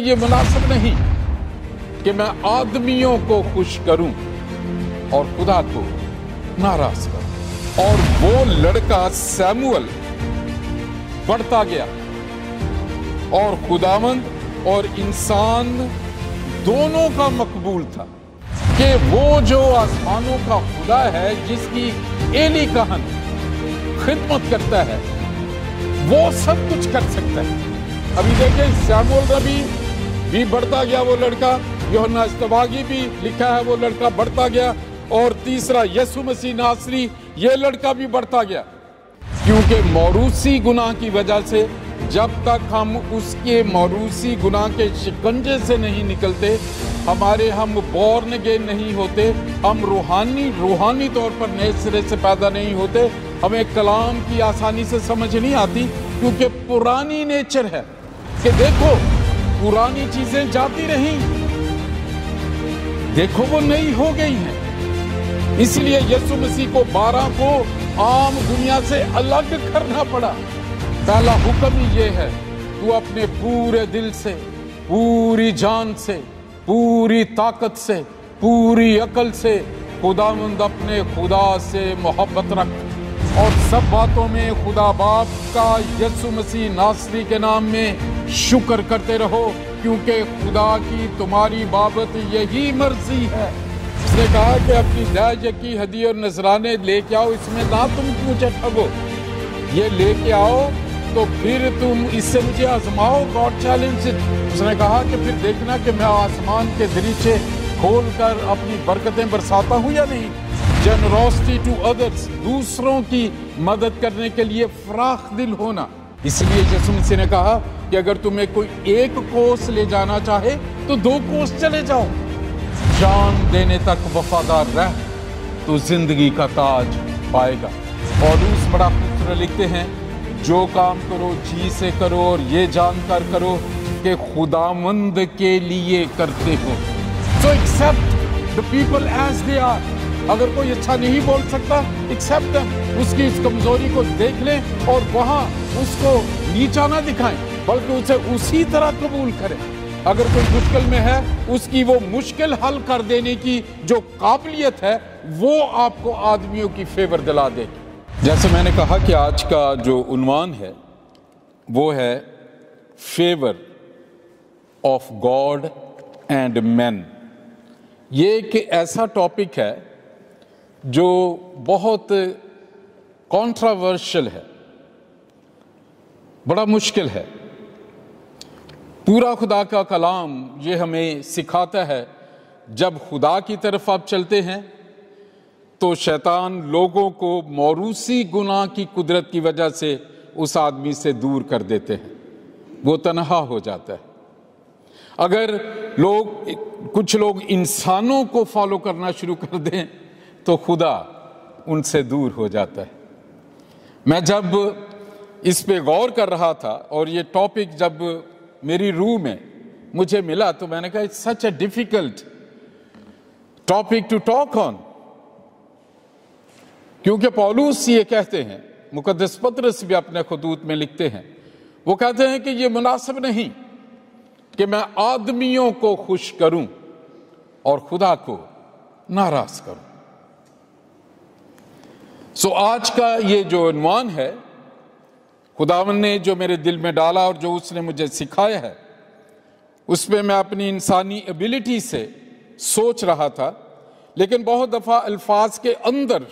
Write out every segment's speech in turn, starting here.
ये मुनासिब नहीं कि मैं आदमियों को खुश करूं और खुदा को नाराज करूं। और वो लड़का सैमुअल बढ़ता गया और खुदावंद और इंसान दोनों का मकबूल था कि वो जो आसमानों का खुदा है, जिसकी एली कहन खिदमत करता है, वो सब कुछ कर सकता है। अभी देखें, सैमुअल नबी भी बढ़ता गया, वो लड़का। यूहन्ना इस्तबागी भी लिखा है, वो लड़का बढ़ता गया। और तीसरा यीशु मसीह नासरी, ये लड़का भी बढ़ता गया। क्योंकि मौरूसी गुनाह की वजह से जब तक हम उसके मौरूसी गुनाह के शिकंजे से नहीं निकलते, हम बॉर्न अगेन नहीं होते, हम रूहानी तौर पर नए सिरे से पैदा नहीं होते, हमें कलाम की आसानी से समझ नहीं आती। क्योंकि पुरानी नेचर है कि देखो पुरानी चीजें जाती रही, देखो वो नई हो गई हैं। इसलिए यीशु मसीह को 12 को आम दुनिया से अलग करना पड़ा। पहला हुक्म ही ये है, तू अपने पूरे दिल से, पूरी जान से, पूरी ताकत से, पूरी अकल से खुदावंद अपने खुदा से मोहब्बत रख और सब बातों में खुदा बाप का यीशु मसीह नासरी के नाम में शुक्र करते रहो, क्योंकि खुदा की तुम्हारी बाबत यही मर्जी है। उसने कहा कि अपनी दाज की हदी और नजराने लेके आओ, इसमें ना तुम मुझे ठगो, ये लेके आओ तो फिर तुम इससे मुझे आजमाओ। God challenge. उसने कहा कि फिर देखना कि मैं आसमान के दरीचे खोलकर अपनी बरकतें बरसाता हूं या नहीं। जेनरोसिटी टू अदर्स, दूसरों की मदद करने के लिए फराख दिल होना। इसलिए यीशु मसीह ने कहा कि अगर तुम्हें कोई एक कोस ले जाना चाहे तो 2 कोस चले जाओ। जान देने तक वफादार रह तो जिंदगी का ताज पाएगा। पौलुस बड़ा खूबसूरत लिखते हैं, जो काम करो जी से करो और ये जानकर करो कि खुदावंद के लिए करते हो। So accept the people as they are. अगर कोई अच्छा नहीं बोल सकता, एक्सेप्ट उसकी इस कमजोरी को देख लें और वहां उसको नीचा ना दिखाएं, बल्कि उसे उसी तरह कबूल करें। अगर कोई मुश्किल में है, उसकी वो मुश्किल हल कर देने की जो काबिलियत है, वो आपको आदमियों की फेवर दिला देगी। जैसे मैंने कहा कि आज का जो उन्वान है वो है favour of God and man. ये एक ऐसा टॉपिक है जो बहुत कॉन्ट्रावर्शियल है, बड़ा मुश्किल है। पूरा खुदा का कलाम ये हमें सिखाता है, जब खुदा की तरफ आप चलते हैं तो शैतान लोगों को मौरूसी गुनाह की कुदरत की वजह से उस आदमी से दूर कर देते हैं, वो तन्हा हो जाता है। अगर कुछ लोग इंसानों को फॉलो करना शुरू कर दें तो खुदा उनसे दूर हो जाता है। मैं जब इस पे गौर कर रहा था और ये टॉपिक जब मेरी रूह में मुझे मिला तो मैंने कहा, it's such a difficult topic to talk on. क्योंकि पौलुस ये कहते हैं, मुकद्दस पतरस भी अपने खुतूत में लिखते हैं, वो कहते हैं कि ये मुनासिब नहीं कि मैं आदमियों को खुश करूं और खुदा को नाराज करूं। सो आज का ये जो उन्वान है, खुदावन ने जो मेरे दिल में डाला और जो उसने मुझे सिखाया है, उसमें मैं अपनी इंसानी एबिलिटी से सोच रहा था, लेकिन बहुत दफा अल्फाज के अंदर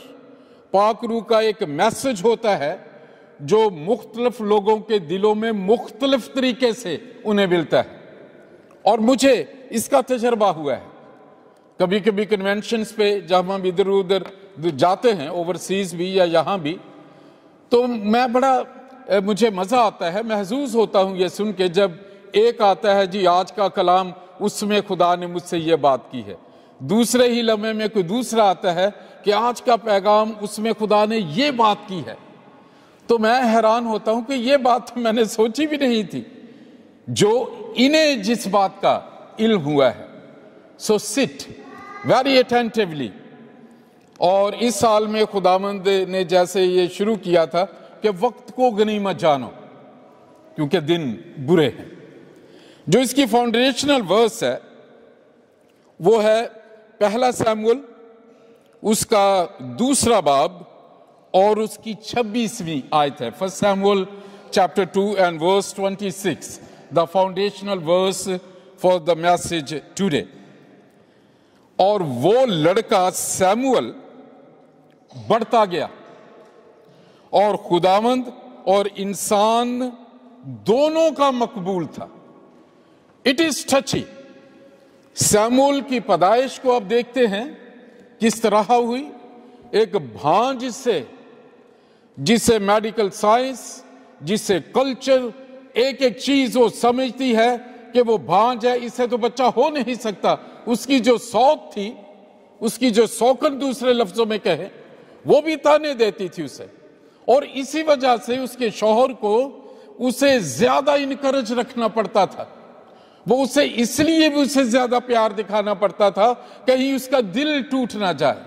पाक रूह का एक मैसेज होता है जो मुख्तलिफ लोगों के दिलों में मुख्तलिफ तरीके से उन्हें मिलता है। और मुझे इसका तजर्बा हुआ है। कभी कभी कन्वेंशंस पे जब हम इधर उधर जाते हैं, ओवरसीज भी या यहाँ भी, तो मुझे मजा आता है, महसूस होता हूँ ये सुन के, जब एक आता है जी आज का कलाम, उसमें खुदा ने मुझसे ये बात की है, दूसरे ही लम्हे में कोई दूसरा आता है कि आज का पैगाम, उसमें खुदा ने ये बात की है। तो मैं हैरान होता हूं कि ये बात मैंने सोची भी नहीं थी, जो इन्हें जिस बात का इल्म हुआ है। सो सिट वेरी अटेंटिवली और इस साल में खुदावंद ने जैसे ये शुरू किया था कि वक्त को गनीमत जानो क्योंकि दिन बुरे हैं। जो इसकी फाउंडेशनल वर्स है वो है पहला सैमुअल उसका 2 बाब और उसकी 26वीं आयत है। First Samuel chapter 2 and verse 26, the foundational verse for the message today. और वो लड़का सैमुअल बढ़ता गया और खुदावंद और इंसान दोनों का मकबूल था। It is टची। सैमुअल की पैदाइश को अब देखते हैं किस तरह हुई। एक भांज से, जिसे मेडिकल साइंस, जिसे कल्चर, एक एक चीज वो समझती है कि वो भांज है, इससे तो बच्चा हो नहीं सकता। उसकी जो सौत थी, उसकी जो सौकन दूसरे लफ्जों में कहे, वो भी ताने देती थी उसे। और इसी वजह से उसके शौहर को उसे ज्यादा इनकरेज रखना पड़ता था। वो उसे इसलिए भी उसे ज्यादा प्यार दिखाना पड़ता था कहीं उसका दिल टूट ना जाए।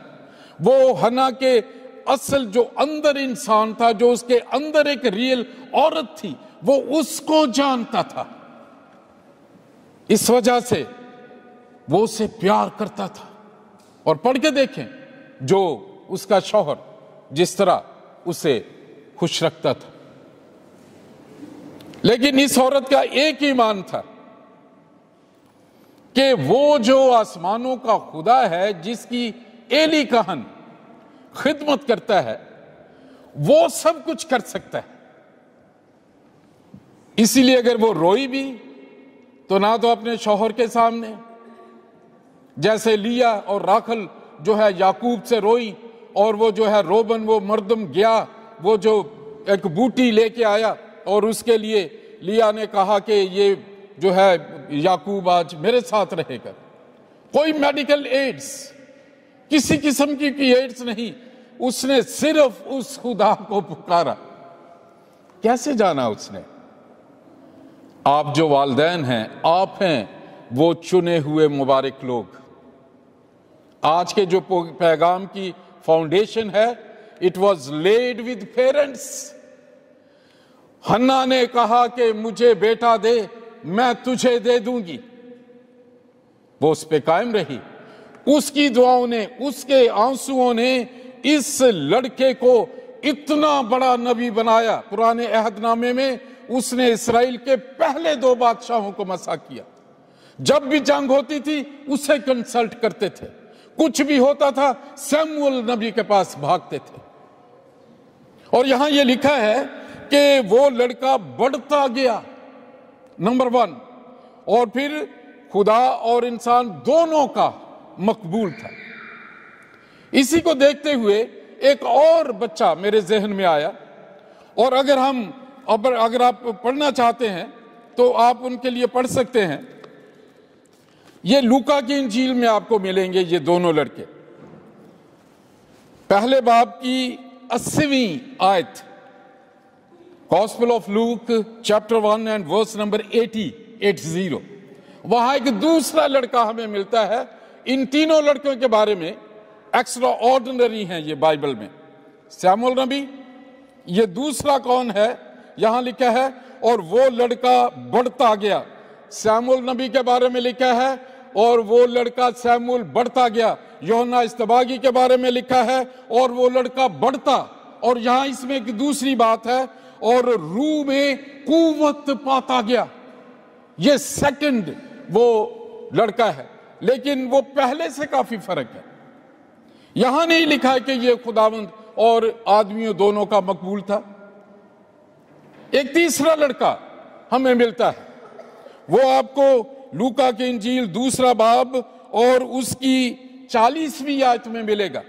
वो हन्ना के असल जो अंदर इंसान था, जो उसके अंदर एक रियल औरत थी, वो उसको जानता था। इस वजह से वो उसे प्यार करता था। और पढ़ के देखें जो उसका शौहर जिस तरह उसे खुश रखता था। लेकिन इस औरत का एक ईमान था कि वो जो आसमानों का खुदा है, जिसकी एली कहन खिदमत करता है, वो सब कुछ कर सकता है। इसीलिए अगर वो रोई भी तो ना तो अपने शौहर के सामने, जैसे लिया और राखल जो है याकूब से रोई, और वो जो है रोबन वो मर्दम गया, वो जो एक बूटी लेके आया और उसके लिए लिया ने कहा कि ये जो है याकूब आज मेरे साथ रहेगा। कोई मेडिकल एड्स, किसी किस्म की एड्स नहीं, उसने सिर्फ उस खुदा को पुकारा। कैसे जाना उसने? आप जो वालिदैन हैं, आप हैं वो चुने हुए मुबारक लोग। आज के जो पैगाम की फाउंडेशन है, it was led with parents. Hannah ने कहा कि मुझे बेटा दे, मैं तुझे दे दूंगी। वो उस पे कायम रही। उसकी दुआओं ने, उसके आंसुओं ने इस लड़के को इतना बड़ा नबी बनाया। पुराने अहदनामे में उसने इस्राएल के पहले 2 बादशाहों को मसा किया। जब भी जंग होती थी उसे कंसल्ट करते थे, कुछ भी होता था सैमुअल नबी के पास भागते थे। और यहां यह लिखा है कि वो लड़का बढ़ता गया, नंबर 1, और फिर खुदा और इंसान दोनों का मकबूल था। इसी को देखते हुए एक और बच्चा मेरे जहन में आया। और अगर आप पढ़ना चाहते हैं तो आप उनके लिए पढ़ सकते हैं। ये लूका की इंजील में आपको मिलेंगे ये दोनों लड़के। पहले बाब की 80वीं आयत, gospel of Luke chapter 1 and verse number 80। वहां एक दूसरा लड़का हमें मिलता है। इन तीनों लड़कों के बारे में एक्स्ट्रा ऑर्डिनरी हैं ये बाइबल में। सैमुअल नबी, ये दूसरा कौन है? यहां लिखा है और वो लड़का बढ़ता गया। सैमुअल नबी के बारे में लिखा है और वो लड़का सैमुअल बढ़ता गया। यूहन्ना इस्तबागी के बारे में लिखा है और वो लड़का बढ़ता। और यहां इसमें एक दूसरी बात है, और रूह में कुव्वत पाता गया। ये सेकंड वो लड़का है, लेकिन वो पहले से काफी फर्क है। यहां नहीं लिखा है कि ये खुदावंद और आदमियों दोनों का मकबूल था। एक तीसरा लड़का हमें मिलता है। वो आपको लूका की इंजील 2 बाब और उसकी 40वीं आयत में मिलेगा।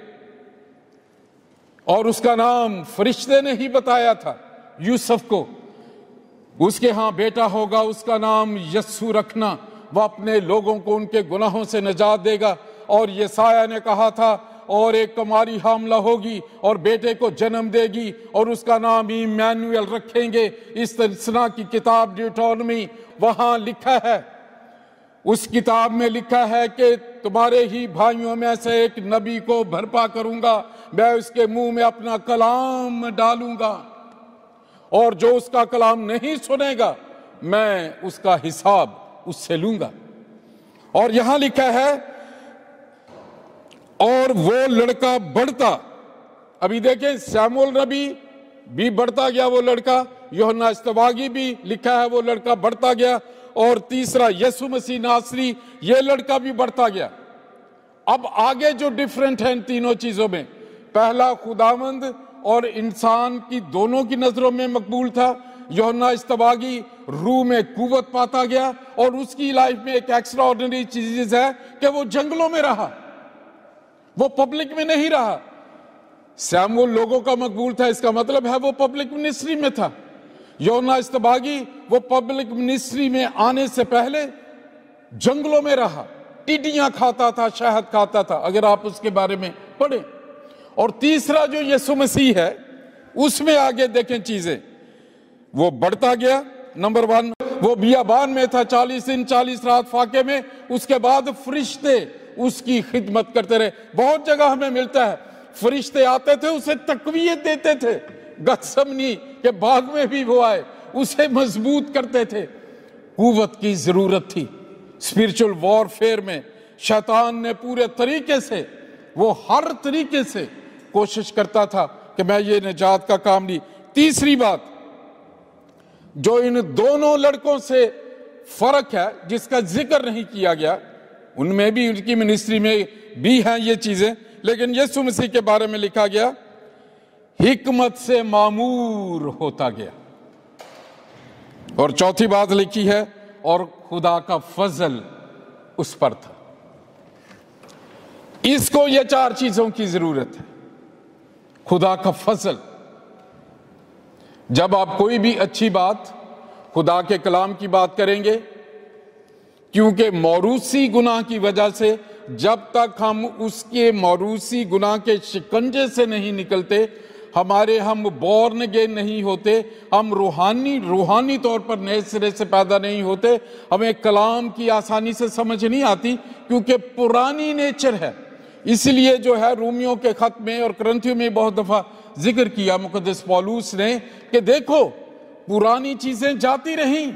और उसका नाम फरिश्ते ने ही बताया था यूसुफ को। उसके यहां बेटा होगा, उसका नाम यस्सु रखना, वह अपने लोगों को उनके गुनाहों से निजात देगा। और यसाया ने कहा था, और एक कुमारी हामला होगी और बेटे को जन्म देगी और उसका नाम इम्मानुएल रखेंगे। इस तरह की किताब ड्यूटोनॉमी वहां लिखा है। उस किताब में लिखा है कि तुम्हारे ही भाइयों में से एक नबी को बर्पा करूंगा, मैं उसके मुंह में अपना कलाम डालूंगा और जो उसका कलाम नहीं सुनेगा मैं उसका हिसाब उससे लूंगा। और यहां लिखा है और वो लड़का बढ़ता। अभी देखें, शमूएल नबी भी बढ़ता गया, वो लड़का। यूहन्ना इस्तबागी भी लिखा है वो लड़का बढ़ता गया। और तीसरा यीशु मसीह नासरी, ये लड़का भी बढ़ता गया। अब आगे जो डिफरेंट है इन तीनों चीजों में, पहला खुदावंद और इंसान की दोनों की नजरों में मकबूल था। यूहन्ना इस्तबागी रूह में कुव्वत पाता गया और उसकी लाइफ में एक एक्स्ट्रा ऑर्डिनरी चीज है कि वो जंगलों में रहा, वो पब्लिक में नहीं रहा। शमूएल लोगों का मकबूल था, इसका मतलब है वो पब्लिक मिनिस्ट्री में था। यूहन्ना इस्तबागी वो पब्लिक मिनिस्ट्री में आने से पहले जंगलों में रहा, टिड्डियां खाता था, शहद खाता था, अगर आप उसके बारे में पढ़ें। और तीसरा जो यीशु मसीह है उसमें आगे देखें चीजें, वो बढ़ता गया। नंबर 1, वो बियाबान में था 40 दिन 40 रात फाके में। उसके बाद फरिश्ते उसकी खिदमत करते रहे। बहुत जगह हमें मिलता है फरिश्ते आते थे, उसे तकवीयत देते थे। गत्समनी के बाग में भी वो आए, उसे मजबूत करते थे। कुव्वत की जरूरत थी स्पिरिचुअल वॉरफेयर में। शैतान ने पूरे तरीके से, वो हर तरीके से कोशिश करता था कि मैं ये निजात का काम नहीं। तीसरी बात जो इन दोनों लड़कों से फर्क है, जिसका जिक्र नहीं किया गया, उनमें भी उनकी मिनिस्ट्री में भी हैं ये चीजें, लेकिन यीशु मसीह के बारे में लिखा गया हिकमत से मामूर होता गया। और चौथी बात लिखी है और खुदा का फजल उस पर था। इसको ये 4 चीजों की जरूरत है। खुदा का फजल। जब आप कोई भी अच्छी बात खुदा के कलाम की बात करेंगे, क्योंकि मौरूसी गुनाह की वजह से जब तक हम उसके मौरूसी गुनाह के शिकंजे से नहीं निकलते, हम बॉर्न अगेन नहीं होते, हम रूहानी तौर पर नए सिरे से पैदा नहीं होते, हमें कलाम की आसानी से समझ नहीं आती, क्योंकि पुरानी नेचर है। इसलिए जो है रोमियो के खत में और करंथियों में बहुत दफा जिक्र किया मुकद्दस पौलुस ने कि देखो पुरानी चीजें जाती रहीं,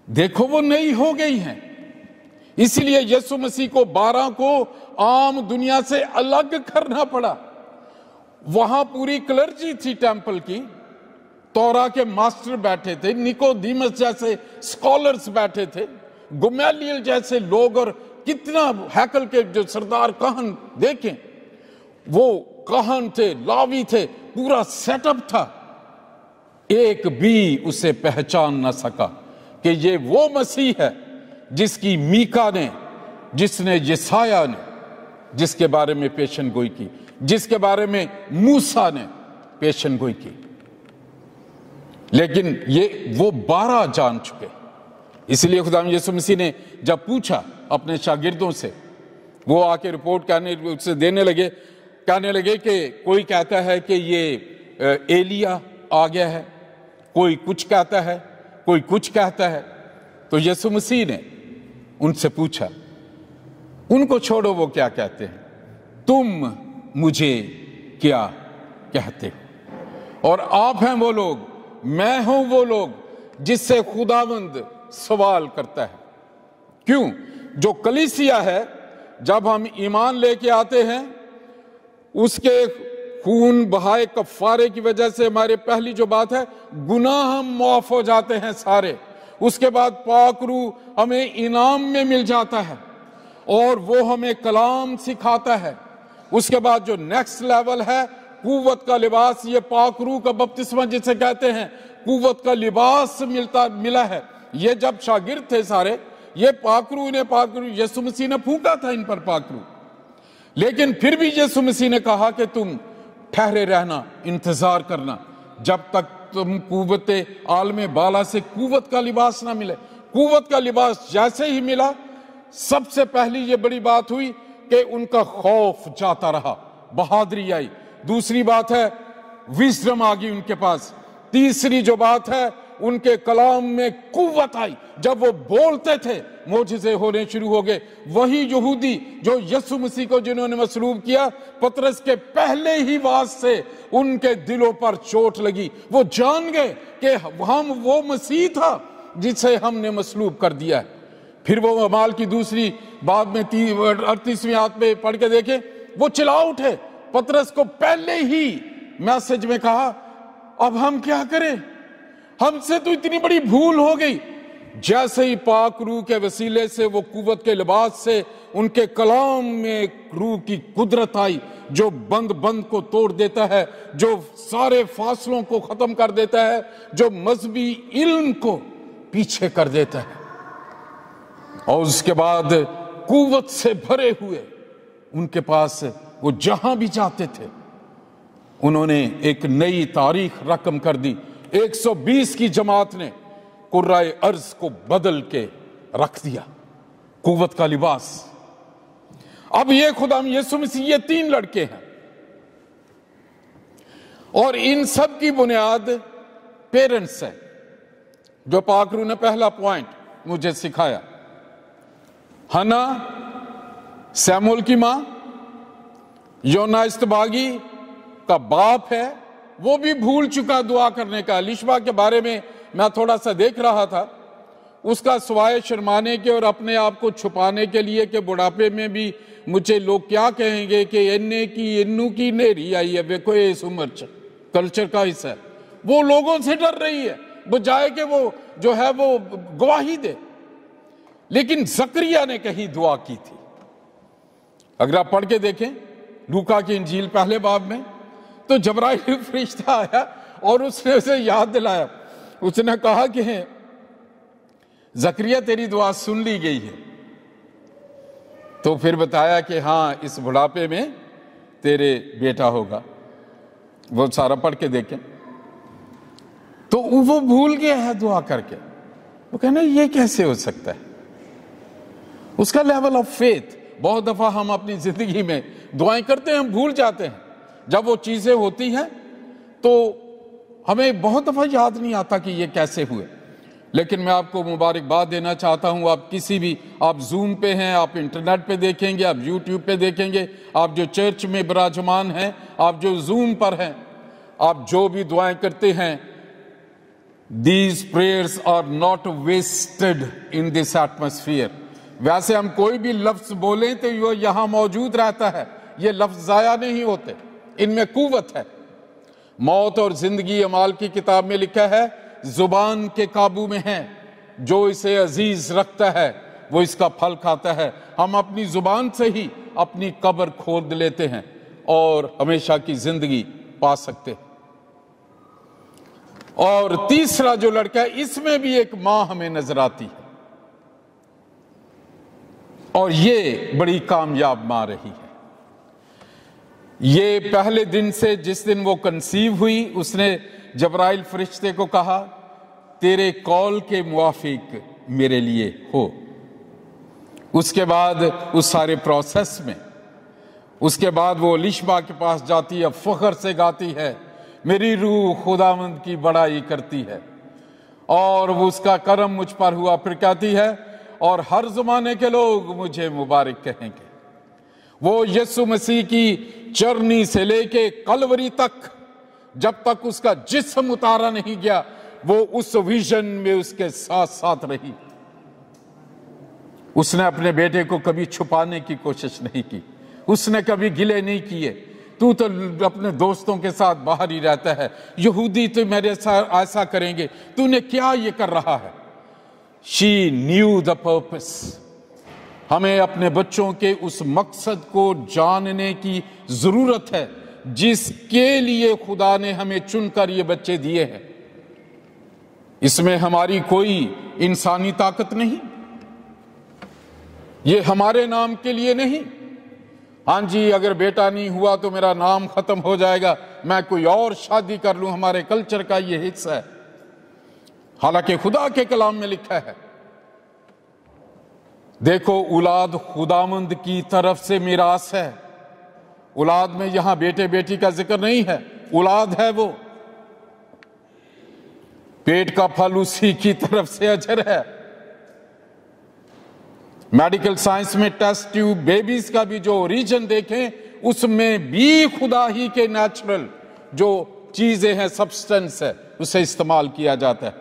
देखो वो नई हो गई हैं। इसलिए यीशु मसीह को 12 को आम दुनिया से अलग करना पड़ा। वहां पूरी क्लर्जी थी टेंपल की, तौरा के मास्टर बैठे थे, निकोदीमस जैसे स्कॉलर्स बैठे थे, गुमैलियल जैसे लोग, और कितना हैकल के जो सरदार कहन देखें, वो कहन थे, लावी थे, पूरा सेटअप था। एक भी उसे पहचान न सका कि ये वो मसीह है जिसकी मीका ने, जिसने यसाया ने, जिसके बारे में पेशन गोई की, जिसके बारे में मूसा ने पेशन गोई की। लेकिन ये वो 12 जान चुके। इसलिए खुदाम यीशु मसीह ने जब पूछा अपने शागिर्दों से, वो आके रिपोर्ट उससे देने लगे, कहने लगे कि कोई कहता है कि ये एलिया आ गया है, कोई कुछ कहता है, कोई कुछ कहता है। तो यीशु मसीह ने उनसे पूछा, उनको छोड़ो वो क्या कहते हैं, तुम मुझे क्या कहते हो? और आप हैं वो लोग, मैं हूं वो लोग जिससे खुदावंद सवाल करता है। क्यों? जो कलीसिया है, जब हम ईमान लेके आते हैं, उसके खून बहाए कफारे की वजह से हमारे पहली जो बात है, गुनाह हम माफ हो जाते हैं सारे। उसके बाद पाक रूह हमें इनाम में मिल जाता है और वो हमें कलाम सिखाता है। उसके बाद जो नेक्स्ट लेवल है, कुव्वत का लिबास, ये पाक रूह का बपतिस्मा जिसे कहते हैं, कुव्वत का लिबास मिला है। ये जब शागिर्द थे सारे, ये पाक रूह यीशु मसीह ने फूंका था इन पर पाक रूह। लेकिन फिर भी यीशु मसीह ने कहा कि तुम ठहरे रहना, इंतजार करना, जब तक तुम कुव्वते आलमे बाला से कुव्वत का लिबास ना मिले। कुव्वत का लिबास जैसे ही मिला, सबसे पहली ये बड़ी बात हुई कि उनका खौफ जाता रहा, बहादुरी आई। दूसरी बात है, विजडम आ गई उनके पास। तीसरी जो बात है, उनके कलाम में कुव्वत आई। जब वो बोलते थे मोजज़े होने शुरू हो गए। वही यहूदी जो यीशु मसीह को जिन्होंने मसलूब किया, पतरस के पहले ही वाज से उनके दिलों पर चोट लगी। वो जान गए कि हम वो मसीह था जिसे हमने मसलूब कर दिया है। फिर वो अमाल की दूसरी बात में 38वीं आयत में पढ़ के देखें, वो चिल्ला उठे, पतरस को पहले ही मैसेज में कहा, अब हम क्या करें, हमसे तो इतनी बड़ी भूल हो गई। जैसे ही पाक रूह के वसीले से वो कुव्वत के लिबास से उनके कलाम में रूह की कुदरत आई, जो बंद को तोड़ देता है, जो सारे फासलों को खत्म कर देता है, जो मजहबी इल्म को पीछे कर देता है। और उसके बाद कुव्वत से भरे हुए उनके पास वो जहां भी जाते थे, उन्होंने एक नई तारीख रकम कर दी। 120 की जमात ने कुर्राए अर्ज को बदल के रख दिया, कुव्वत का लिबास। अब ये खुदाम यीशु मसीह, ये 3 लड़के हैं और इन सब की बुनियाद पेरेंट्स है, जो पाक रूह ने पहला पॉइंट मुझे सिखाया। हन्ना सैमुअल की मां, योना इस्तबागी का बाप है, वो भी भूल चुका दुआ करने का। लिशबा के बारे में मैं थोड़ा सा देख रहा था, उसका स्वाय शर्माने के और अपने आप को छुपाने के लिए कि बुढ़ापे में भी मुझे लोग क्या कहेंगे कि इन्ने की इन्नू की नेरी आई है, देखो ये इस उम्र कल्चर का हिस्सा है। वो लोगों से डर रही है बजाय कि वो जो है वो गवाही दे। लेकिन जकरिया ने कहीं दुआ की थी। अगर आप पढ़ के देखें लूका की इंजील पहले बाब में, तो जबराइल फरिश्ता आया और उसने उसे याद दिलाया। उसने कहा कि जकरिया तेरी दुआ सुन ली गई है। तो फिर बताया कि हाँ, इस बुढ़ापे में तेरे बेटा होगा। वो सारा पढ़ के देखें तो वो भूल गया है दुआ करके। वो कहना ये कैसे हो सकता है। उसका लेवल ऑफ फेथ, बहुत दफा हम अपनी जिंदगी में दुआएं करते हैं, हम भूल जाते हैं। जब वो चीजें होती हैं तो हमें बहुत दफा याद नहीं आता कि ये कैसे हुए। लेकिन मैं आपको मुबारकबाद देना चाहता हूं। आप किसी भी, आप जूम पे हैं, आप इंटरनेट पे देखेंगे, आप यूट्यूब पे देखेंगे, आप जो चर्च में विराजमान हैं, आप जो जूम पर हैं, आप जो भी दुआएं करते हैं, these prayers are not wasted in this atmosphere. वैसे हम कोई भी लफ्ज बोलें तो वो यहां मौजूद रहता है, ये लफ्ज जाया नहीं होते, इनमें कुव्वत है। मौत और जिंदगी अमाल की किताब में लिखा है जुबान के काबू में है, जो इसे अजीज रखता है वो इसका फल खाता है। हम अपनी जुबान से ही अपनी कब्र खोद लेते हैं और हमेशा की जिंदगी पा सकते हैं। और तीसरा जो लड़का है, इसमें भी एक मां हमें नजर आती है और ये बड़ी कामयाब मां रही है। ये पहले दिन से, जिस दिन वो कंसीव हुई, उसने जबराइल फरिश्ते को कहा तेरे कॉल के मुआफिक मेरे लिए हो। उसके बाद उस सारे प्रोसेस में, उसके बाद वो लिशबा के पास जाती है, फख्र से गाती है मेरी रूह खुदावंद की बड़ाई करती है और वो उसका करम मुझ पर हुआ। फिर कहती है और हर जमाने के लोग मुझे मुबारक कहेंगे। वो यीशु मसीह की चरनी से लेके कलवरी तक, जब तक उसका जिस्म उतारा नहीं गया, वो उस विजन में उसके साथ साथ रही। उसने अपने बेटे को कभी छुपाने की कोशिश नहीं की, उसने कभी गिले नहीं किए। तू तो अपने दोस्तों के साथ बाहर ही रहता है, यहूदी तो मेरे साथ ऐसा करेंगे, तूने क्या ये कर रहा है। She knew the purpose. हमें अपने बच्चों के उस मकसद को जानने की जरूरत है जिसके लिए खुदा ने हमें चुनकर ये बच्चे दिए हैं। इसमें हमारी कोई इंसानी ताकत नहीं, ये हमारे नाम के लिए नहीं। हां जी, अगर बेटा नहीं हुआ तो मेरा नाम खत्म हो जाएगा, मैं कोई और शादी कर लूं, हमारे कल्चर का ये हिस्सा है। हालांकि खुदा के कलाम में लिखा है, देखो औलाद खुदामंद की तरफ से मिरास है। औलाद में यहां बेटे बेटी का जिक्र नहीं है, औलाद है वो। पेट का फल उसी की तरफ से अजर है। मेडिकल साइंस में टेस्ट ट्यूब बेबीज का भी जो ओरिजिन देखें उसमें भी खुदा ही के नेचुरल जो चीजें हैं, सब्सटेंस है, उसे इस्तेमाल किया जाता है।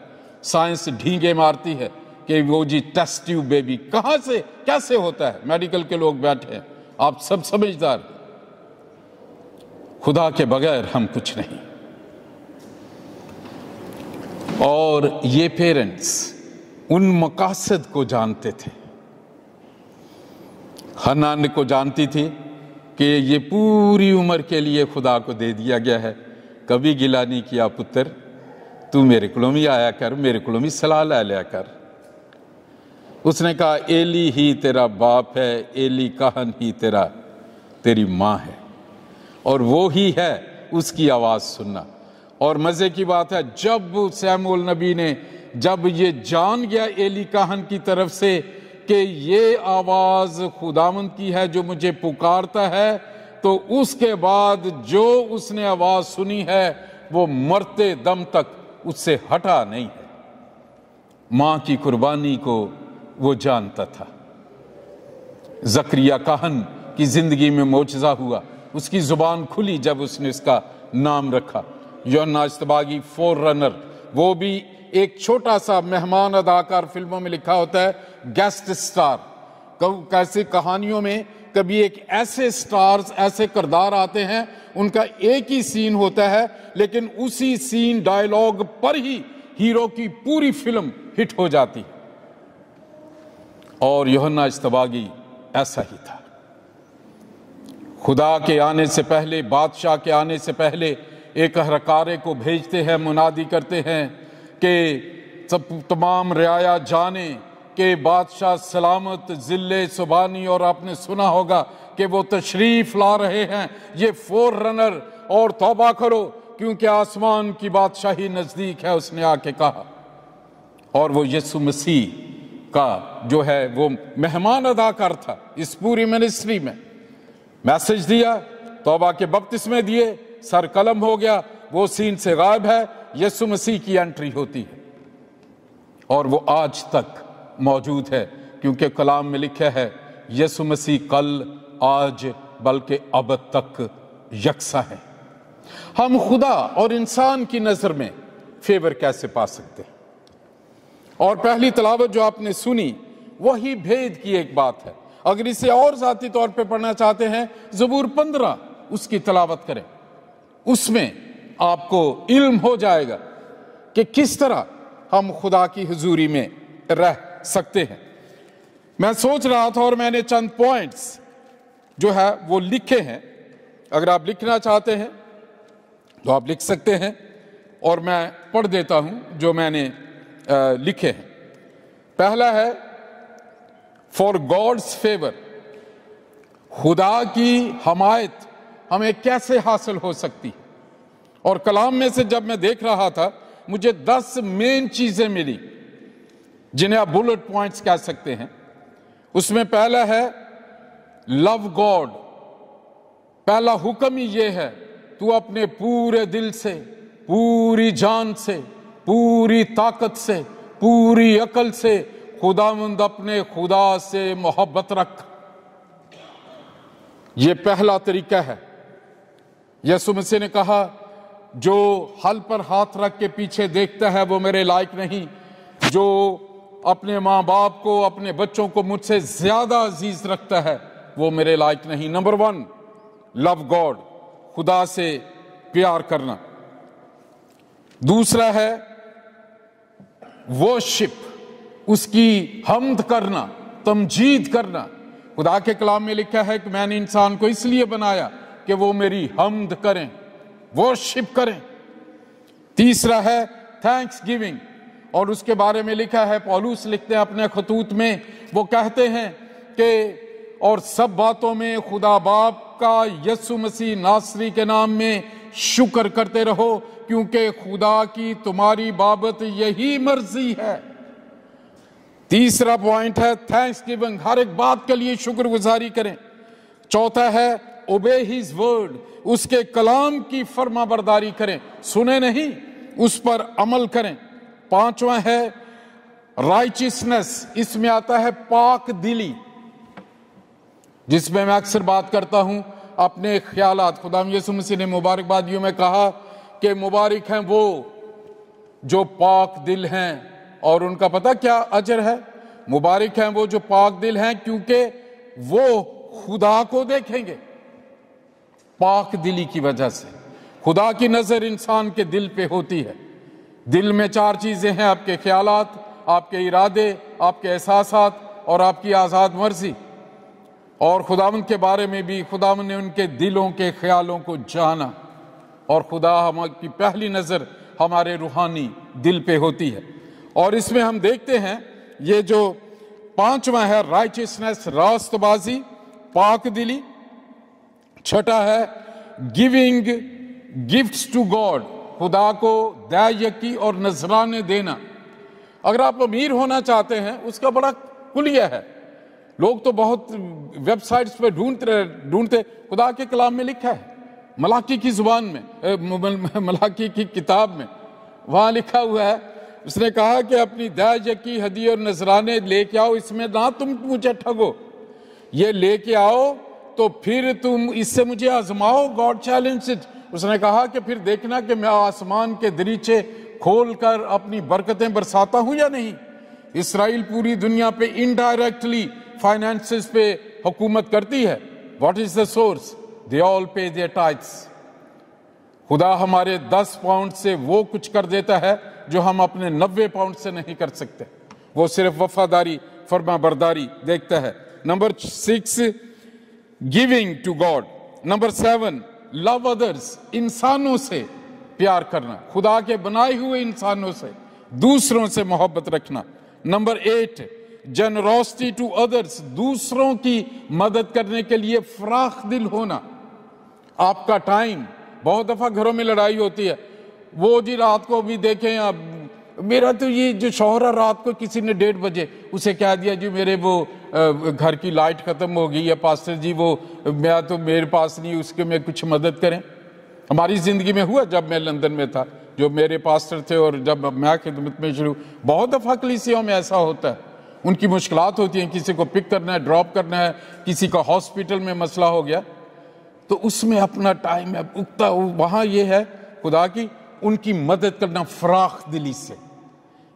साइंस ढींगे मारती है कि वो जी टेस्ट ट्यूब बेबी कहां से कैसे होता है। मेडिकल के लोग बैठे हैं, आप सब समझदार। खुदा के बगैर हम कुछ नहीं। और ये पेरेंट्स उन मकासद को जानते थे। हन्ना को जानती थी कि ये पूरी उम्र के लिए खुदा को दे दिया गया है। कभी गिला नहीं किया, पुत्र तू मेरे को भी आया कर, मेरे को भी सलाह ले लिया कर। उसने कहा एली ही तेरा बाप है, एली कहन ही तेरी माँ है, और वो ही है उसकी आवाज सुनना। और मजे की बात है, जब सैमुअल नबी ने जब ये जान गया एली कहन की तरफ से कि ये आवाज खुदावंद की है जो मुझे पुकारता है, तो उसके बाद जो उसने आवाज सुनी है वो मरते दम तक उससे हटा नहीं है। मां की कुर्बानी को वो जानता था। जकरिया कहन की जिंदगी में मोजज़ा हुआ, उसकी जुबान खुली जब उसने उसका नाम रखा। यूहन्ना इस्तबागी फोररनर, वो भी एक छोटा सा मेहमान अदाकार, फिल्मों में लिखा होता है गेस्ट स्टार। कैसे कहानियों में कभी एक ऐसे स्टार्स, ऐसे किरदार आते हैं, उनका एक ही सीन होता है, लेकिन उसी सीन डायलॉग पर ही हीरो की पूरी फिल्म हिट हो जाती। और यूहन्ना इस्तबागी ऐसा ही था। खुदा के आने से पहले, बादशाह के आने से पहले एक हरकारे को भेजते हैं, मुनादी करते हैं कि सब तमाम रियाया जाने कि बादशाह सलामत जिले सुबानी, और आपने सुना होगा कि वो तशरीफ ला रहे हैं, ये फोर रनर, और तौबा करो क्योंकि आसमान की बादशाही नजदीक है, उसने आके कहा। और वो यीशु मसीह का जो है वो मेहमान अदाकार था इस पूरी मिनिस्ट्री में। मैसेज दिया, तौबा के बपतिस्मे दिए, सर कलम हो गया, वो सीन से गायब है। यीशु मसीह की एंट्री होती है और वो आज तक मौजूद है, क्योंकि कलाम में लिखा है यीशु मसीह कल, आज, बल्कि अब तक यकसा है। हम खुदा और इंसान की नजर में फेवर कैसे पा सकते हैं? और पहली तलावत जो आपने सुनी वही भेद की एक बात है। अगर इसे और जाती तौर पे पढ़ना चाहते हैं, ज़बूर 15 उसकी तलावत करें, उसमें आपको इल्म हो जाएगा कि किस तरह हम खुदा की हुजूरी में रह सकते हैं। मैं सोच रहा था और मैंने चंद पॉइंट्स जो है वो लिखे हैं। अगर आप लिखना चाहते हैं तो आप लिख सकते हैं, और मैं पढ़ देता हूं जो मैंने लिखे हैं। पहला है फॉर गॉड्स फेवर, खुदा की हमायत हमें कैसे हासिल हो सकती है। और कलाम में से जब मैं देख रहा था, मुझे 10 मेन चीजें मिली जिन्हें आप बुलेट पॉइंट्स कह सकते हैं। उसमें पहला है लव गॉड। पहला हुक्म ही यह है, तू अपने पूरे दिल से, पूरी जान से, पूरी ताकत से, पूरी अकल से खुदावंद अपने खुदा से मोहब्बत रख। यह पहला तरीका है। यीशु मसीह ने कहा, जो हल पर हाथ रख के पीछे देखता है वो मेरे लायक नहीं, जो अपने माँ बाप को, अपने बच्चों को मुझसे ज्यादा अजीज रखता है वो मेरे लायक नहीं। नंबर 1 लव गॉड, खुदा से प्यार करना। दूसरा है वर्शिप, उसकी हमद करना, तमजीद करना। खुदा के कलाम में लिखा है कि मैंने इंसान को इसलिए बनाया कि वो मेरी हमद करें, वर्शिप करें। तीसरा है थैंक्स गिविंग, और उसके बारे में लिखा है, पौलुस लिखते हैं अपने खतूत में, वो कहते हैं कि और सब बातों में खुदा बाप का यीशु मसीह नासरी के नाम में शुक्र करते रहो, क्योंकि खुदा की तुम्हारी बाबत यही मर्जी है। तीसरा पॉइंट है थैंक्स गिविंग, हर एक बात के लिए शुक्रगुजारी करें। चौथा है ओबे हिज वर्ड, उसके कलाम की फर्माबरदारी करें, सुने नहीं उस पर अमल करें। पांचवा है राइचियसनेस, इसमें आता है पाक दिली, जिसमें मैं अक्सर बात करता हूं अपने ख्यालात। खुदा यीशु मसीह ने मुबारकबादियों में कहा कि मुबारक हैं वो जो पाक दिल हैं, और उनका पता क्या अजर है? मुबारक हैं वो जो पाक दिल हैं, क्योंकि वो खुदा को देखेंगे। पाक दिली की वजह से खुदा की नजर इंसान के दिल पे होती है। दिल में चार चीजें हैं, आपके ख्यालात, आपके इरादे, आपके एहसासात और आपकी आजाद मर्जी। और खुदावंद के बारे में भी खुदावंद ने उनके दिलों के ख्यालों को जाना, और खुदा हमारी पहली नजर हमारे रूहानी दिल पे होती है। और इसमें हम देखते हैं ये जो पांचवा है राइचियसनेस, रास्तबाजी, पाक दिली। छठा है गिविंग गिफ्ट्स टू गॉड, खुदा को दयायकी और नजराने देना। अगर आप अमीर होना चाहते हैं, उसका बड़ा कुलिया है। लोग तो बहुत वेबसाइट्स पे ढूंढते, खुदा के कलाम में लिखा है, मलाकी की जुबान में, मलाकी की किताब में वहां लिखा हुआ है, उसने कहा कि अपनी दयायकी, हदिया और नजराने लेके आओ, इसमें ना तुम मुझे ठगो, ये लेके आओ तो फिर तुम इससे मुझे आजमाओ। God challenge it. उसने कहा कि फिर देखना कि मैं आसमान के दरीचे खोलकर अपनी बरकतें बरसाता हूं या नहीं। इसराइल पूरी दुनिया पे इनडायरेक्टली फाइनेंसेस पे हुकूमत करती है। What is the source? They all पे देयर टाइथ्स। खुदा हमारे 10 पाउंड से वो कुछ कर देता है जो हम अपने 90 पाउंड से नहीं कर सकते। वो सिर्फ वफादारी, फरमाबरदारी देखता है। Number 6 giving to God. Number 7 love others, इंसानों से प्यार करना, खुदा के बनाए हुए इंसानों से, दूसरों से मोहब्बत रखना। नंबर 8 जनरोसिटी टू अदर्स, दूसरों की मदद करने के लिए फराख दिल होना। आपका टाइम, बहुत दफा घरों में लड़ाई होती है, वो जी रात को भी देखें, अब मेरा तो ये जो शौहरा रात को किसी ने 1:30 बजे उसे कह दिया जी मेरे वो घर की लाइट खत्म हो गई है पास्टर जी, वो मैं तो मेरे पास नहीं, उसके में कुछ मदद करें। हमारी जिंदगी में हुआ जब मैं लंदन में था, जो मेरे पास्टर थे और जब मैं खिदमत में शुरू, बहुत दफा कलीसियाओं में ऐसा होता है, उनकी मुश्किलात होती हैं, किसी को पिक करना है, ड्रॉप करना है, किसी का हॉस्पिटल में मसला हो गया, तो उसमें अपना टाइम है उगता। वहां ये है खुदा की उनकी मदद करना फराख दिली से।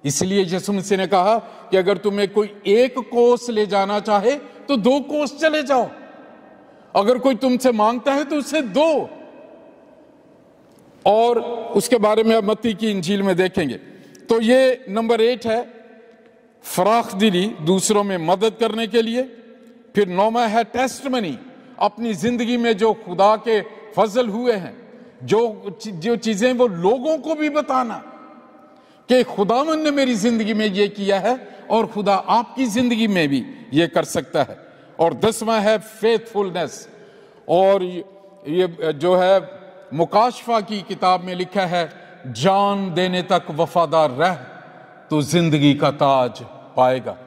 इसलिए यीशु मसीह ने कहा कि अगर तुम्हें कोई एक कोस ले जाना चाहे तो 2 कोस चले जाओ, अगर कोई तुमसे मांगता है तो उसे दो। और उसके बारे में अब मत्ती की इंजील में देखेंगे। तो ये नंबर 8 है फराख दिली, दूसरों में मदद करने के लिए। फिर 9वां है टेस्टमनी, अपनी जिंदगी में जो खुदा के फजल हुए हैं, जो चीजें वो लोगों को भी बताना कि खुदावंद ने मेरी जिंदगी में ये किया है और खुदा आपकी जिंदगी में भी ये कर सकता है। और 10वां है फेथफुलनेस, और ये जो है मुकाशफा की किताब में लिखा है जान देने तक वफादार रह तो जिंदगी का ताज पाएगा।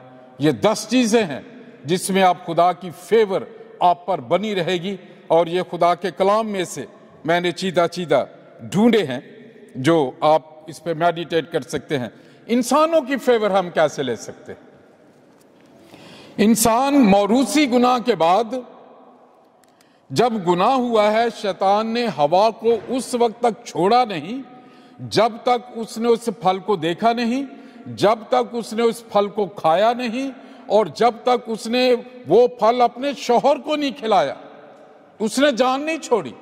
ये 10 चीजें हैं जिसमें आप खुदा की फेवर आप पर बनी रहेगी। और ये खुदा के कलाम में से मैंने चीदा ढूंढे हैं जो आप इस पे मेडिटेट कर सकते हैं। इंसानों की फेवर हम कैसे ले सकते हैं? इंसान मौरूसी गुनाह के बाद जब गुनाह हुआ है, शैतान ने हवा को उस वक्त तक छोड़ा नहीं जब तक उसने उस फल को देखा नहीं, जब तक उसने उस फल को खाया नहीं, और जब तक उसने वो फल अपने शौहर को नहीं खिलाया। उसने जान नहीं छोड़ी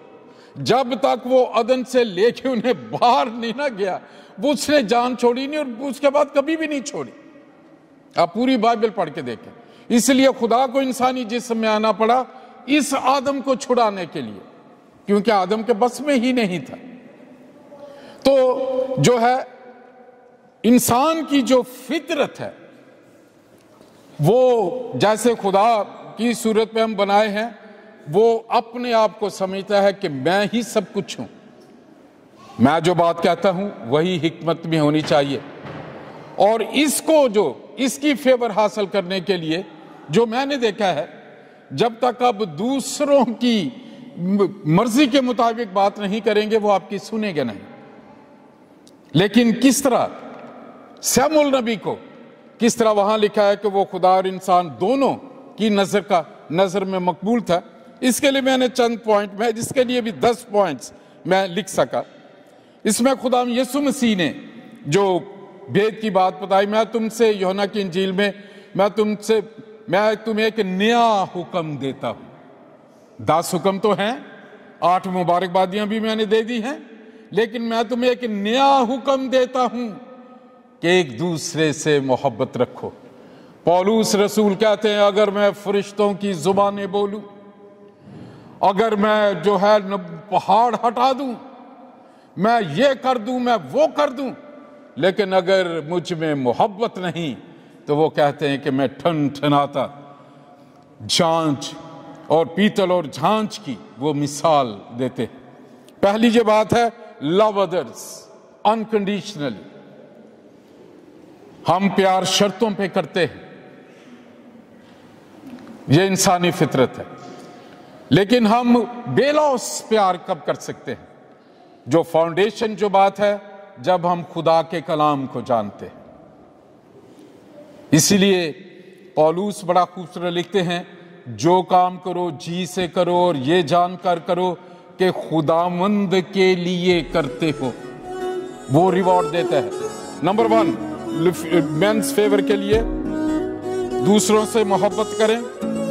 जब तक वो अदन से लेके उन्हें बाहर नहीं ना गया, वो उसने जान छोड़ी नहीं और उसके बाद कभी भी नहीं छोड़ी। आप पूरी बाइबल पढ़ के देखें। इसलिए खुदा को इंसानी जिस्म में आना पड़ा इस आदम को छुड़ाने के लिए, क्योंकि आदम के बस में ही नहीं था। तो जो है इंसान की जो फितरत है, वो जैसे खुदा की सूरत में हम बनाए हैं, वो अपने आप को समझता है कि मैं ही सब कुछ हूं, मैं जो बात कहता हूं वही हिकमत में होनी चाहिए। और इसको जो इसकी फेवर हासिल करने के लिए जो मैंने देखा है, जब तक आप दूसरों की मर्जी के मुताबिक बात नहीं करेंगे वो आपकी सुनेंगे नहीं। लेकिन किस तरह शमूएल नबी को किस तरह वहां लिखा है कि वो खुदा और इंसान दोनों की नजर में मकबूल था। इसके लिए मैंने चंद पॉइंट, मैं जिसके लिए भी 10 पॉइंट्स मैं लिख सका। इसमें खुदा यीशु मसीह ने जो भेद की बात बताई, मैं तुमसे यूहन्ना की इंजील में मैं तुम्हें एक नया हुक्म देता हूं। 10 हुक्म तो हैं, 8 मुबारकबादियां भी मैंने दे दी हैं, लेकिन मैं तुम्हें एक नया हुक्म देता हूं कि एक दूसरे से मोहब्बत रखो। पौलुस रसूल कहते हैं, अगर मैं फरिश्तों की जुबानें बोलूं, अगर मैं जो है पहाड़ हटा दूं, मैं ये कर दूं, मैं वो कर दूं, लेकिन अगर मुझ में मोहब्बत नहीं, तो वो कहते हैं कि मैं ठनठनाता जांच और पीतल और झांझ की वो मिसाल देते हैं। पहली जो बात है, लव अदर्स अनकंडीशनली। हम प्यार शर्तों पे करते हैं, ये इंसानी फितरत है, लेकिन हम बेलौस प्यार कब कर सकते हैं? जो फाउंडेशन जो बात है, जब हम खुदा के कलाम को जानते हैं। इसीलिए पौलुस बड़ा खूबसूरत लिखते हैं, जो काम करो जी से करो और ये जानकर करो कि खुदावंद के लिए करते हो, वो रिवॉर्ड देता है। नंबर 1 मेंस फेवर के लिए, दूसरों से मोहब्बत करें।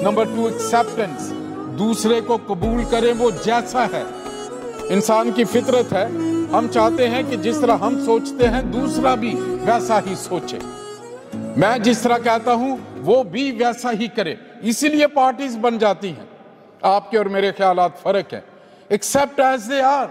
नंबर 2 एक्सेप्टेंस, दूसरे को कबूल करें वो जैसा है। इंसान की फितरत है, हम चाहते हैं कि जिस तरह हम सोचते हैं दूसरा भी वैसा ही सोचे, मैं जिस तरह कहता हूं वो भी वैसा ही करे। इसीलिए पार्टीज बन जाती हैं। आपके और मेरे ख्यालात फर्क है। Accept as they are.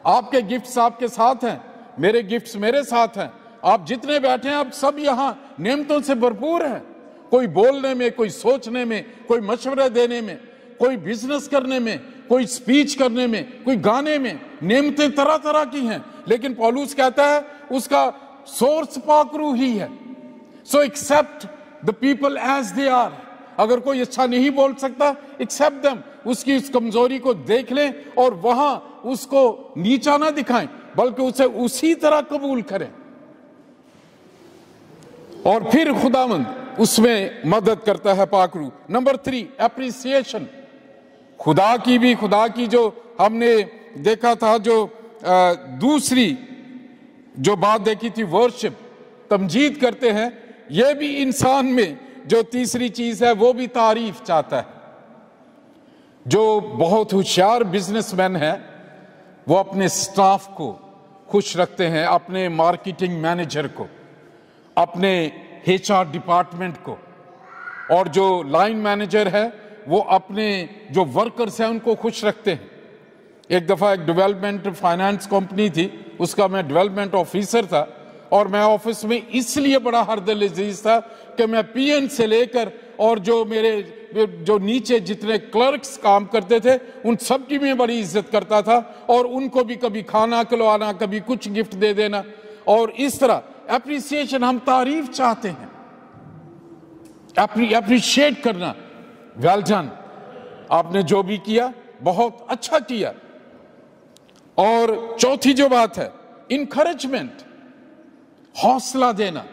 आपके गिफ्ट्स आपके साथ हैं, मेरे गिफ्ट्स मेरे साथ हैं। आप जितने बैठे हैं, आप सब यहां नेमतों से भरपूर हैं। कोई बोलने में, कोई सोचने में, कोई मशवरे देने में, कोई बिजनेस करने में, कोई स्पीच करने में, कोई गाने में, नेमतें तरह तरह की हैं। लेकिन पौलुस कहता है उसका सोर्स पाकरू ही है। So accept the people as they are. अगर कोई अच्छा नहीं बोल सकता, एक्सेप्ट देम। उसकी उस कमजोरी को देख लें और वहां उसको नीचा ना दिखाएं, बल्कि उसे उसी तरह कबूल करें। और फिर खुदावंद उसमें मदद करता है पाकरू। Number 3 appreciation. खुदा की जो हमने देखा था, जो दूसरी जो बात देखी थी, वर्शिप, तमजीद करते हैं। यह भी इंसान में जो तीसरी चीज है, वो भी तारीफ चाहता है। जो बहुत होशियार बिजनेसमैन है, वो अपने स्टाफ को खुश रखते हैं, अपने मार्केटिंग मैनेजर को, अपने HR डिपार्टमेंट को, और जो लाइन मैनेजर है वो अपने जो वर्कर्स हैं उनको खुश रखते हैं। एक दफा एक डेवलपमेंट फाइनेंस कंपनी थी, उसका मैं डेवलपमेंट ऑफिसर था, और मैं ऑफिस में इसलिए बड़ा हरदिल अजीज था कि मैं PN से लेकर और जो मेरे जो नीचे जितने क्लर्क्स काम करते थे, उन सब की मैं बड़ी इज्जत करता था, और उनको भी कभी खाना खिलवाना, कभी कुछ गिफ्ट दे देना, और इस तरह एप्रिसिएशन। हम तारीफ चाहते हैं, एप्रिशिएट करना। वेल डन, आपने जो भी किया बहुत अच्छा किया। और चौथी जो बात है, इनकरेजमेंट, हौसला देना।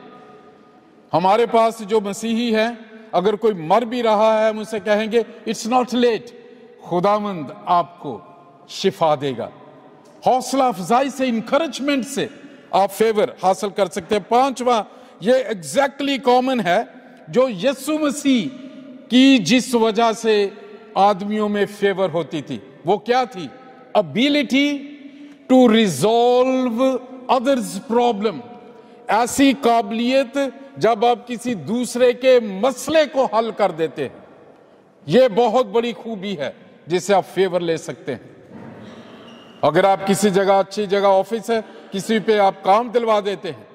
हमारे पास जो मसीही है, अगर कोई मर भी रहा है, हम उसे कहेंगे इट्स नॉट लेट, खुदावंद आपको शिफा देगा। हौसला अफजाई से, इनकरेजमेंट से आप फेवर हासिल कर सकते हैं। 5वां, ये एग्जैक्टली कॉमन है जो यीशु मसीह की जिस वजह से आदमियों में फेवर होती थी, वो क्या थी? Ability to resolve others problem. ऐसी काबिलियत जब आप किसी दूसरे के मसले को हल कर देते हैं, यह बहुत बड़ी खूबी है जिससे आप फेवर ले सकते हैं। अगर आप किसी जगह, अच्छी जगह ऑफिस है, किसी पे आप काम दिलवा देते हैं,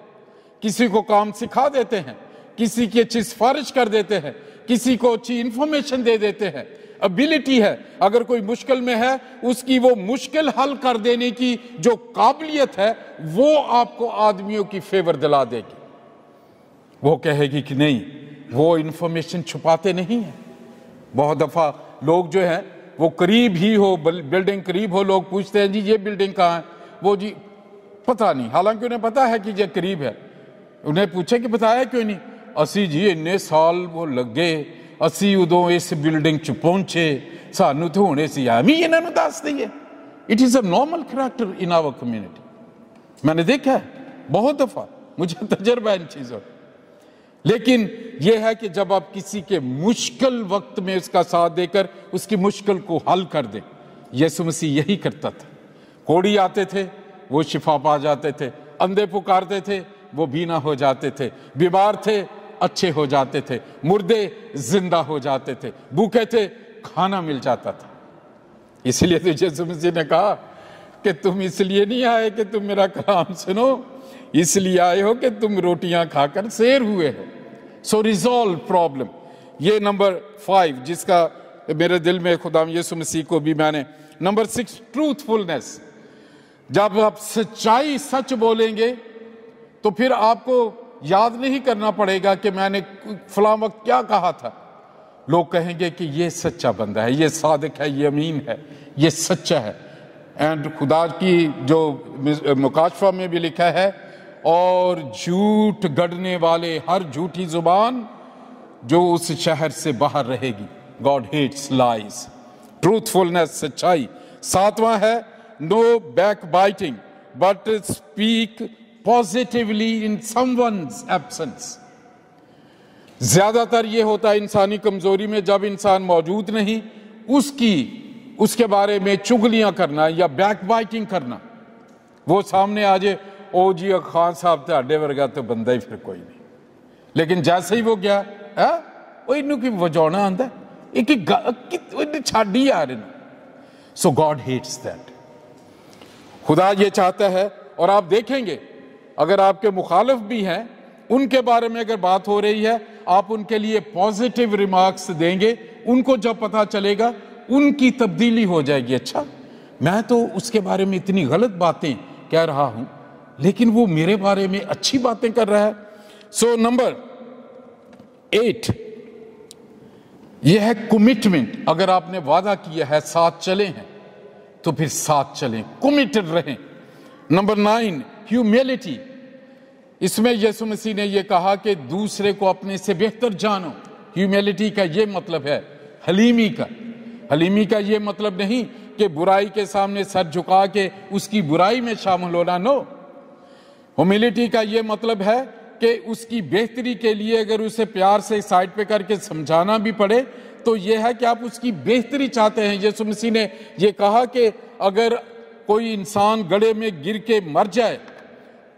किसी को काम सिखा देते हैं, किसी की अच्छी सिफारिश कर देते हैं, किसी को अच्छी इंफॉर्मेशन दे देते हैं, एबिलिटी है। अगर कोई मुश्किल में है, उसकी वो मुश्किल हल कर देने की जो काबिलियत है, वो आपको आदमियों की फेवर दिला देगी। वो कहेगी कि नहीं, वो इंफॉर्मेशन छुपाते नहीं है। बहुत दफा लोग जो है वो करीब ही हो, बिल्डिंग करीब हो, लोग पूछते हैं जी ये बिल्डिंग कहाँ है, वो जी पता नहीं, हालांकि उन्हें पता है कि ये करीब है, उन्हें पूछे कि बताया क्यों नहीं? असी जी इन्ने साल वो लगे, असी उदों इस बिल्डिंग च पहुंचे, सानू तो हुणे सी एवं ही इन्होंने दस दईए। It is a normal character in our community. मैंने देखा है बहुत दफा, मुझे तजर्बा है इन चीजों। लेकिन यह है कि जब आप किसी के मुश्किल वक्त में उसका साथ देकर उसकी मुश्किल को हल कर दें, यीशु मसीह यही करता था। कोढ़ी आते थे, वो शिफा पा जाते थे, अंधे पुकारते थे, वो बीना हो जाते थे, बीमार थे, अच्छे हो जाते थे, मुर्दे जिंदा हो जाते थे, भूखे थे, खाना मिल जाता था। इसलिए तो यीशु मसीह ने कहा कि तुम इसलिए नहीं आए कि तुम मेरा कलाम सुनो, इसलिए आए हो कि तुम रोटियां खाकर सैर हुए हो। सो रिजॉल्व प्रॉब्लम। ये नंबर 5 जिसका मेरे दिल में खुदा यीशु मसीह को भी मैंने। Number 6 truthfulness. जब आप सच्चाई सच बोलेंगे तो फिर आपको याद नहीं करना पड़ेगा कि मैंने फलां वक्त क्या कहा था। लोग कहेंगे कि ये सच्चा बंदा है, ये सादिक है, ये अमीन है, ये सच्चा है। एंड खुदा की जो मुकाशफा में भी लिखा है, और झूठ गढ़ने वाले हर झूठी जुबान जो उस शहर से बाहर रहेगी। God hates lies. ट्रूथफुलनेस, सच्चाई। 7वां है no backbiting but speak positively in someone's absence. ज्यादातर ये होता है इंसानी कमजोरी में, जब इंसान मौजूद नहीं उसके बारे में चुगलियां करना या बैक बाइटिंग करना। वो सामने आ जाए, ओ जी खान साहब ਤੁਹਾਡੇ वर्गा तो बंदा ही फिर कोई नहीं। लेकिन जैसे ही वो गया वो इनू की वजाना आंदा एक छाड़ी आ रहे। सो गॉड हेट्स दैट। खुदा ये चाहता है। और आप देखेंगे अगर आपके मुखालिफ भी हैं, उनके बारे में अगर बात हो रही है, आप उनके लिए पॉजिटिव रिमार्क्स देंगे, उनको जब पता चलेगा उनकी तब्दीली हो जाएगी। अच्छा, मैं तो उसके बारे में इतनी गलत बातें कह रहा हूं, लेकिन वो मेरे बारे में अच्छी बातें कर रहा है। सो नंबर 8 यह है कमिटमेंट। अगर आपने वादा किया है साथ चले हैं तो फिर साथ चलें, कमिटेड रहें। Number 9 humility. इसमें यीशु मसीह ने यह कहा कि दूसरे को अपने से बेहतर जानो। ह्यूमिलिटी का यह मतलब है हलीमी का। हलीमी का यह मतलब नहीं कि बुराई के सामने सर झुका के उसकी बुराई में शामिल होना। नो, ह्यूमिलिटी का यह मतलब है कि उसकी बेहतरी के लिए अगर उसे प्यार से साइड पे करके समझाना भी पड़े तो यह है कि आप उसकी बेहतरी चाहते हैं। यीशु मसीह ने यह कहा कि अगर कोई इंसान गड्ढे में गिर के मर जाए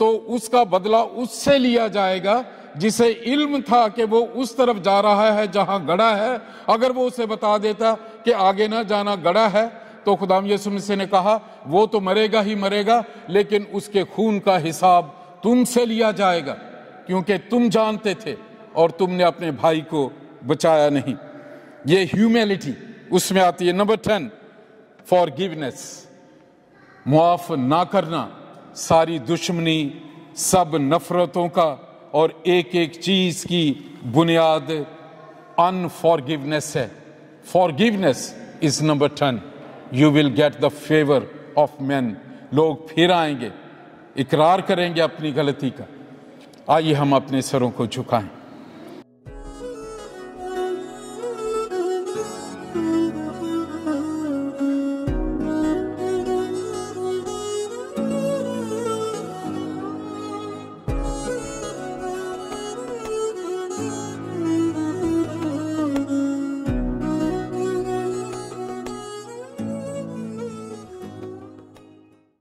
तो उसका बदला उससे लिया जाएगा जिसे इल्म था कि वो उस तरफ जा रहा है जहां गड्ढा है। अगर वो उसे बता देता कि आगे ना जाना, गड्ढा है, तो खुदाम यीशु मसीह ने कहा वो तो मरेगा ही मरेगा, लेकिन उसके खून का हिसाब तुमसे लिया जाएगा, क्योंकि तुम जानते थे और तुमने अपने भाई को बचाया नहीं। ये ह्यूमिलिटी उसमें आती है। Number 10 forgiveness. मुआफ ना करना। सारी दुश्मनी, सब नफरतों का और एक एक चीज की बुनियाद अनफॉरगिवनेस है। Forgiveness is number 10। You will get the favour of man. लोग फिर आएंगे, इकरार करेंगे अपनी गलती का। आइए हम अपने सरों को झुकाएं।